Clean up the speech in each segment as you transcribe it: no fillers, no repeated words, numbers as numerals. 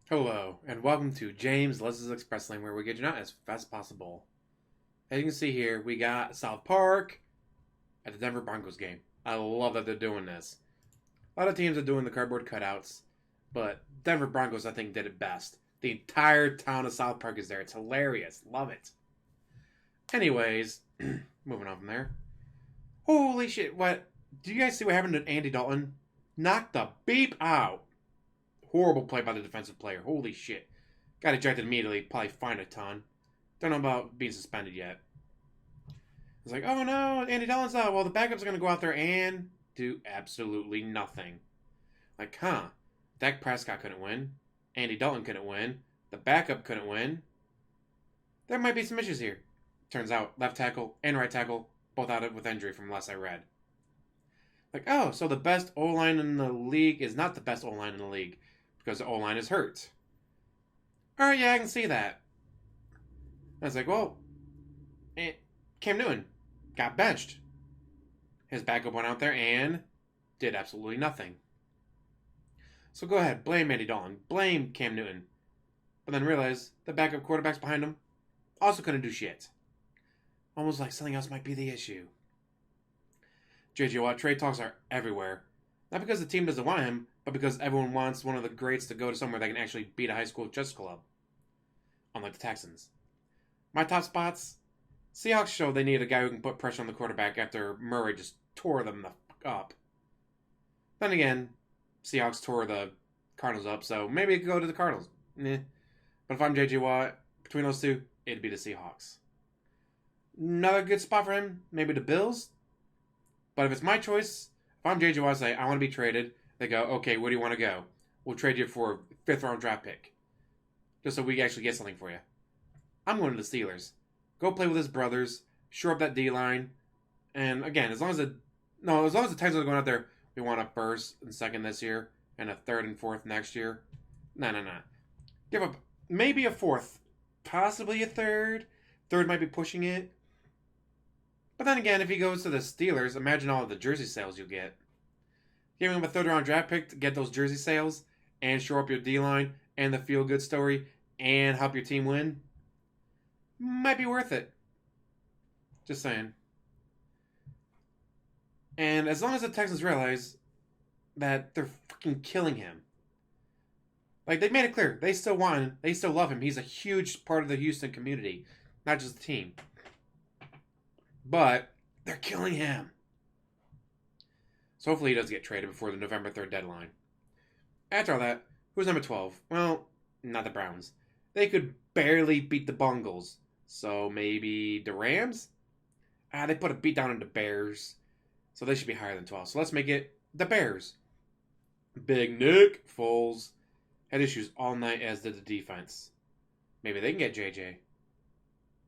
Hello, and welcome to James Leslie's Express Lane, where we get you out as fast as possible. As you can see here, we got South Park at the Denver Broncos game. I love that they're doing this. A lot of teams are doing the cardboard cutouts, but Denver Broncos, I think, did it best. The entire town of South Park is there. It's hilarious. Love it. Anyways, moving on from there. Holy shit, what? Do you guys see what happened to Andy Dalton? Knocked the beep out. Horrible play by the defensive player. Holy shit. Got ejected immediately. Probably fined a ton. Don't know about being suspended yet. It's like, oh no, Andy Dalton's out. Well, the backups are going to go out there and do absolutely nothing. Like, huh. Dak Prescott couldn't win. Andy Dalton couldn't win. The backup couldn't win. There might be some issues here. Turns out, left tackle and right tackle, both out with injury from last I read. Like, oh, so the best O-line in the league is not the best O-line in the league because the O-line is hurt. Alright, yeah, I can see that. I was like, well, Cam Newton got benched. His backup went out there and did absolutely nothing. So go ahead, blame Andy Dalton, blame Cam Newton. But then realize the backup quarterbacks behind him also couldn't do shit. Almost like something else might be the issue. J.J. Watt trade talks are everywhere. Not because the team doesn't want him, but because everyone wants one of the greats to go to somewhere that can actually beat a high school chess club. Unlike the Texans. My top spots, Seahawks show they need a guy who can put pressure on the quarterback after Murray just tore them the fuck up. Then again, Seahawks tore the Cardinals up, so maybe it could go to the Cardinals. But if I'm J.J. Watt, between those two, it'd be the Seahawks. Another good spot for him, maybe the Bills. But if it's my choice, if I'm J.J. Watt, I say, I want to be traded. They go, okay, where do you want to go? We'll trade you for a 5th round draft pick. Just so we can actually get something for you. I'm going to the Steelers. Go play with his brothers. Shore up that D-line. And again, as long as the Titans are going out there, we want a first and second this year, and a third and fourth next year. No. Give up maybe a fourth. Possibly a third. Third might be pushing it. But then again, if he goes to the Steelers, imagine all of the jersey sales you'll get. Giving him a 3rd round draft pick to get those jersey sales and shore up your D-line and the feel-good story and help your team win might be worth it. Just saying. And as long as the Texans realize that they're fucking killing him. Like, they made it clear. They still want him. They still love him. He's a huge part of the Houston community. Not just the team. But they're killing him. So hopefully he does get traded before the November 3rd deadline. After all that, who's number 12? Well, not the Browns. They could barely beat the Bungles. So maybe the Rams? They put a beat down on the Bears. So they should be higher than 12. So let's make it the Bears. Big Nick Foles had issues all night, as did the defense. Maybe they can get JJ.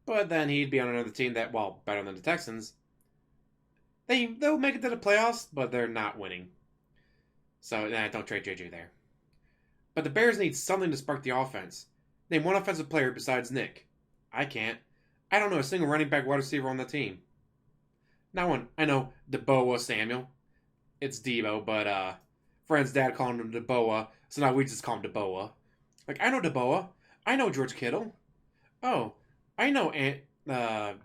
But then he'd be on another team that, well, better than the Texans. They'll make it to the playoffs, but they're not winning. So, don't trade JJ there. But the Bears need something to spark the offense. Name one offensive player besides Nick. I can't. I don't know a single running back wide receiver on the team. Not one. I know DeBoa Samuel. It's Debo, but friend's dad called him DeBoa, so now we just call him DeBoa. Like, I know DeBoa. I know George Kittle. Oh, I know DeAndre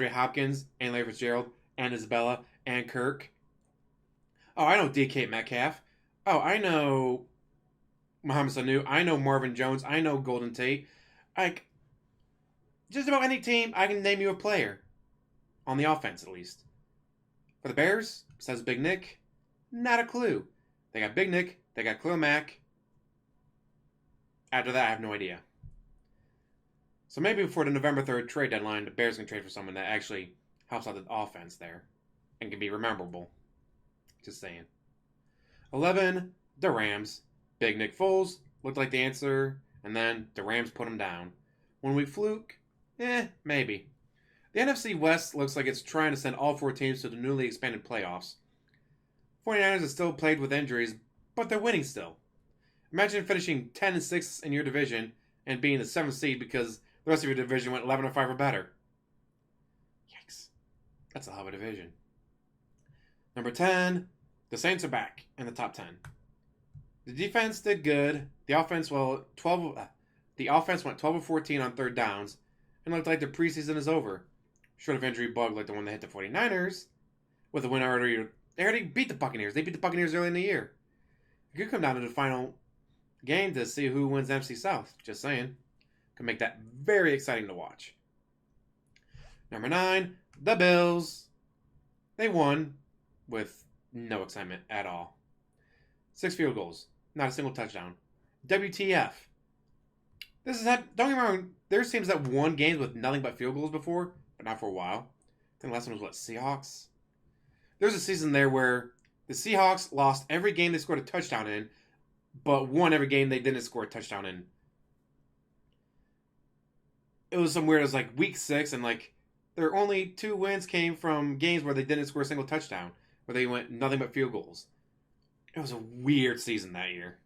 Hopkins and Larry Fitzgerald and Isabella and Kirk. Oh, I know DK Metcalf. Oh, I know Mohamed Sanu. I know Marvin Jones. I know Golden Tate. Like, just about any team, I can name you a player. On the offense, at least. For the Bears, besides Big Nick, not a clue. They got Big Nick. They got Khalil Mack. After that, I have no idea. So maybe before the November 3rd trade deadline, the Bears can trade for someone that actually helps out the offense there and can be memorable. Just saying. 11, the Rams. Big Nick Foles looked like the answer, and then the Rams put him down. 1 week fluke? Maybe. The NFC West looks like it's trying to send all 4 teams to the newly expanded playoffs. 49ers are still plagued with injuries, but they're winning still. Imagine finishing 10-6 in your division and being the 7th seed because the rest of your division went 11-5 or better. Yikes. That's a hell of a division. Number 10, the Saints are back in the top 10. The defense did good. The offense, well, 12. The offense went 12 of 14 on third downs, and looked like the preseason is over. Short of injury bug like the one that hit the 49ers, with a win already. They already beat the Buccaneers. They beat the Buccaneers early in the year. It could come down to the final game to see who wins NFC South. Just saying. Could make that very exciting to watch. Number 9, the Bills. They won with no excitement at all. 6 field goals. Not a single touchdown. WTF. This is don't get me wrong. There's teams that won games with nothing but field goals before, but not for a while. I think the last one was what, Seahawks? There's a season there where the Seahawks lost every game they scored a touchdown in, but won every game they didn't score a touchdown in. It was some weird. It was like week 6, and like their only 2 wins came from games where they didn't score a single touchdown, where they went nothing but field goals. It was a weird season that year.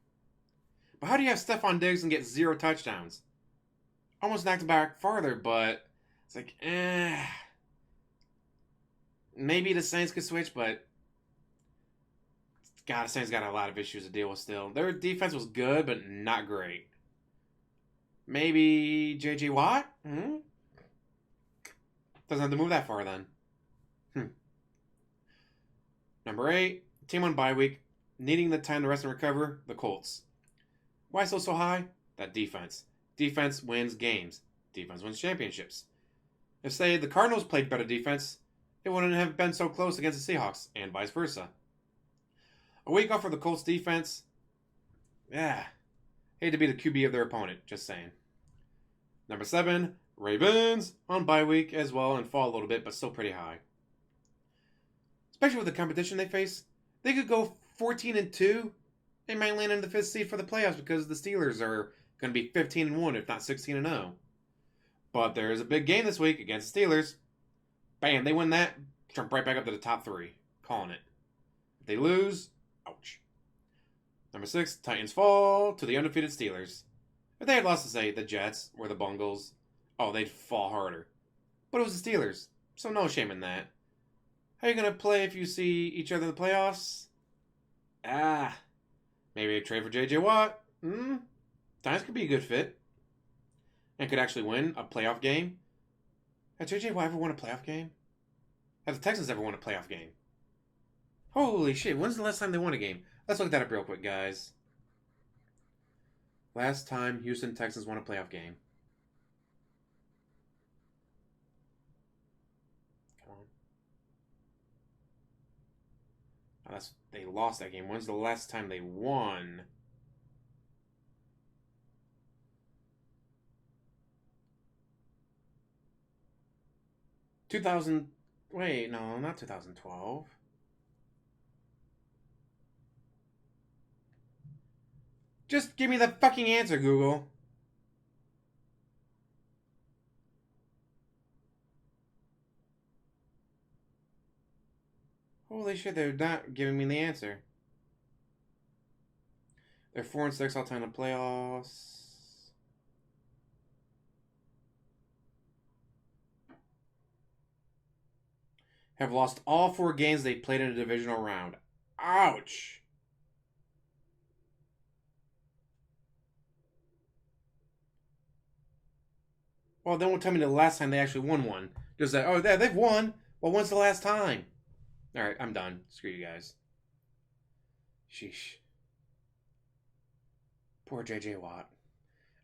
But how do you have Stephon Diggs and get 0 touchdowns? Almost knocked back farther, but it's like, maybe the Saints could switch, but God, the Saints got a lot of issues to deal with still. Their defense was good, but not great. Maybe J.J. Watt? Doesn't have to move that far then. Number 8, team on bye week, needing the time to rest and recover, the Colts. Why so high? That defense. Defense wins games. Defense wins championships. If, say, the Cardinals played better defense, it wouldn't have been so close against the Seahawks, and vice versa. A week off for the Colts defense? Yeah. Hate to be the QB of their opponent, just saying. Number 7, Ravens on bye week as well and fall a little bit, but still pretty high. Especially with the competition they face. They could go 14-2. They might land in the 5th seed for the playoffs because the Steelers are going to be 15-1, if not 16-0. But there's a big game this week against the Steelers. Bam, they win that, jump right back up to the top 3. Calling it. If they lose, ouch. Number 6, Titans fall to the undefeated Steelers. If they had lost to, say, the Jets or the Bungles, oh, they'd fall harder. But it was the Steelers, so no shame in that. How are you going to play if you see each other in the playoffs? Maybe a trade for J.J. Watt. Titans could be a good fit. And could actually win a playoff game. Has J.J. Watt ever won a playoff game? Have the Texans ever won a playoff game? Holy shit, when's the last time they won a game? Let's look that up real quick, guys. Last time Houston Texans won a playoff game. Come on. Oh, they lost that game. When's the last time they won? Wait, no, not 2012. Just give me the fucking answer, Google. Holy shit, they're not giving me the answer. They're 4-6 all time in the playoffs. Have lost all 4 games they played in a divisional round. Ouch. Well, then will tell me the last time they actually won one. Just that, oh, they've won. Well, when's the last time? Alright, I'm done. Screw you guys. Sheesh. Poor J.J. Watt.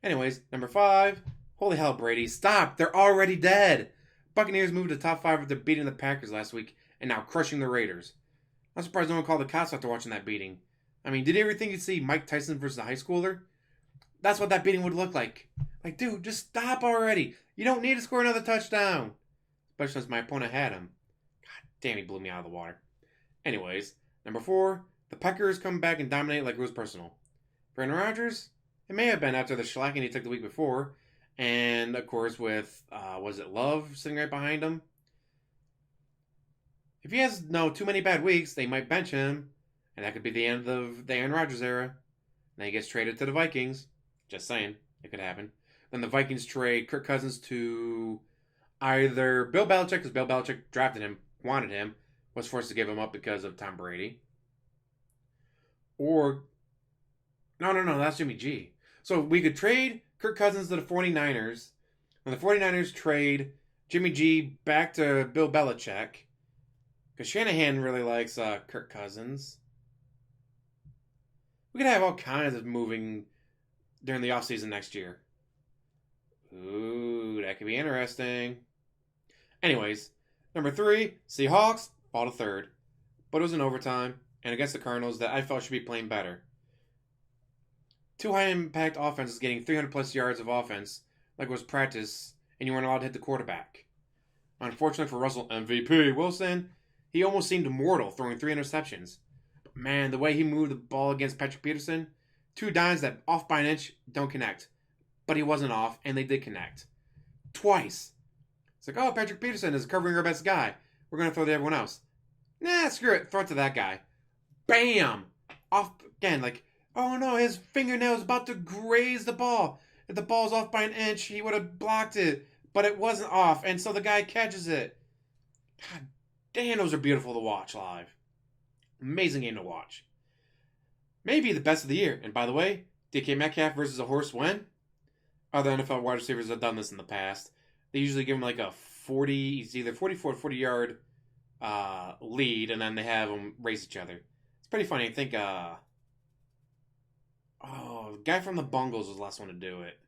Anyways, number 5. Holy hell, Brady. Stop. They're already dead. Buccaneers moved to top 5 after beating the Packers last week and now crushing the Raiders. I'm surprised no one called the cops after watching that beating. I mean, did you ever think you'd see Mike Tyson versus a high schooler? That's what that beating would look like. Like, dude, just stop already. You don't need to score another touchdown. Especially since my opponent had him. God damn, he blew me out of the water. Anyways, number 4, the Packers come back and dominate like it was personal. For Aaron Rodgers, it may have been after the shellacking he took the week before. And, of course, with, was it Love sitting right behind him? If he has too many bad weeks, they might bench him. And that could be the end of the Aaron Rodgers era. Then he gets traded to the Vikings. Just saying. It could happen. Then the Vikings trade Kirk Cousins to either Bill Belichick, because Bill Belichick drafted him, wanted him, was forced to give him up because of Tom Brady. Or No, that's Jimmy G. So we could trade Kirk Cousins to the 49ers, and the 49ers trade Jimmy G back to Bill Belichick, because Shanahan really likes Kirk Cousins. We could have all kinds of moving during the offseason next year. Ooh, that could be interesting. Anyways, number 3, Seahawks fall to 3rd. But it was in overtime, and against the Cardinals that I felt should be playing better. 2 high-impact offenses getting 300-plus yards of offense, like it was practice, and you weren't allowed to hit the quarterback. Unfortunately for Russell MVP Wilson, he almost seemed immortal, throwing 3 interceptions. But man, the way he moved the ball against Patrick Peterson, 2 dimes that off by an inch don't connect. But he wasn't off, and they did connect. Twice. It's like, oh, Patrick Peterson is covering our best guy. We're going to throw to everyone else. Nah, screw it. Throw it to that guy. Bam! Off again, like, oh no, his fingernail is about to graze the ball. If the ball's off by an inch, he would have blocked it. But it wasn't off, and so the guy catches it. God damn, those are beautiful to watch live. Amazing game to watch. Maybe the best of the year. And by the way, DK Metcalf versus a horse when? Other NFL wide receivers have done this in the past. They usually give him like a 40, it's either 44 or 40 yard lead, and then they have them race each other. It's pretty funny. I think, the guy from the Bungles was the last one to do it.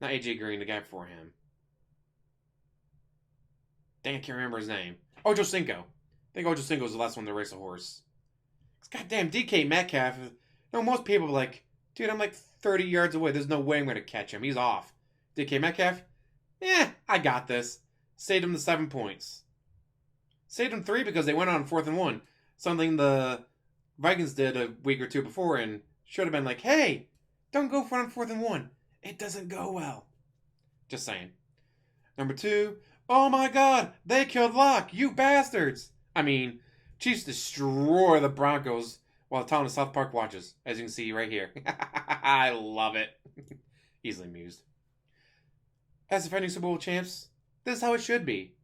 Not AJ Green, the guy before him. Dang, I can't remember his name. Ocho Cinco. I think Ocho Cinco was the last one to race a horse. Goddamn, DK Metcalf. Most people are like, dude, I'm like 30 yards away. There's no way I'm going to catch him. He's off. DK Metcalf? I got this. Saved him the 7 points. Saved him 3 because they went on 4th and 1. Something the Vikings did a week or 2 before and should have been like, hey, don't go for it on 4th and 1. It doesn't go well. Just saying. Number 2, oh my god, they killed Locke, you bastards. I mean, Chiefs destroy the Broncos while the town of South Park watches, as you can see right here. I love it. Easily amused. As defending Super Bowl champs, this is how it should be.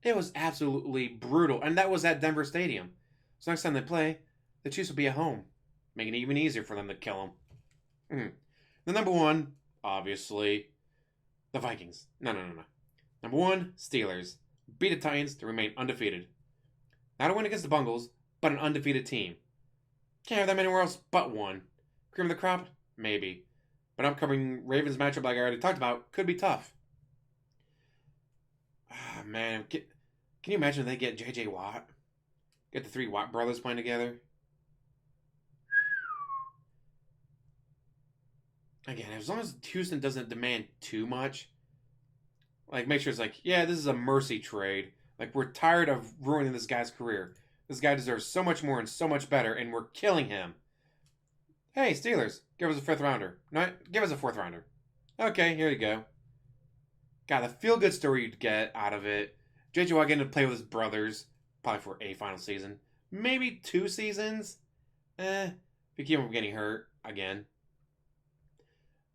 It was absolutely brutal, and that was at Denver Stadium. So next time they play, the Chiefs will be at home, making it even easier for them to kill them. The number 1, obviously, the Vikings. No. Number 1, Steelers. Beat the Titans to remain undefeated. Not a win against the Bungles, but an undefeated team. Can't have them anywhere else but one. Cream of the crop? Maybe. But upcoming Ravens matchup, like I already talked about, could be tough. Ah, man. Can you imagine if they get J.J. Watt? Get the 3 Watt brothers playing together? Again, as long as Houston doesn't demand too much, like, make sure it's like, yeah, this is a mercy trade. Like, we're tired of ruining this guy's career. This guy deserves so much more and so much better, and we're killing him. Hey, Steelers, give us a 5th rounder. No, give us a 4th rounder. Okay, here you go. God, the feel-good story you'd get out of it. J.J. Watt getting to play with his brothers, probably for a final season. Maybe 2 seasons. If you keep him getting hurt again.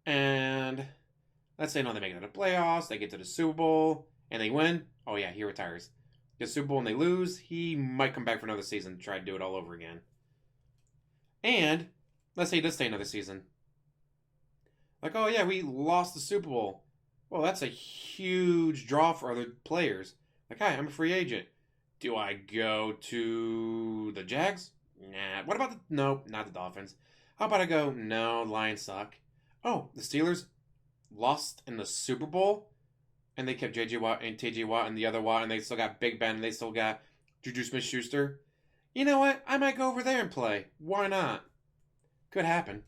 And let's say, no, they make it to the playoffs, they get to the Super Bowl, and they win. Oh, yeah, he retires. Get Super Bowl and they lose, he might come back for another season to try to do it all over again. And let's say he does stay another season. Like, oh, yeah, we lost the Super Bowl. Well, that's a huge draw for other players. Like, hi, I'm a free agent. Do I go to the Jags? Nah. What about the... Nope, not the Dolphins. How about I go, no, the Lions suck. Oh, the Steelers lost in the Super Bowl, and they kept J.J. Watt and T.J. Watt and the other Watt, and they still got Big Ben, and they still got Juju Smith-Schuster. You know what? I might go over there and play. Why not? Could happen.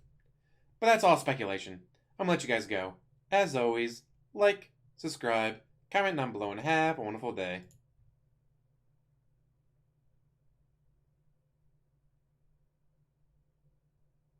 But that's all speculation. I'm going to let you guys go. As always, like, subscribe, comment down below, and have a wonderful day.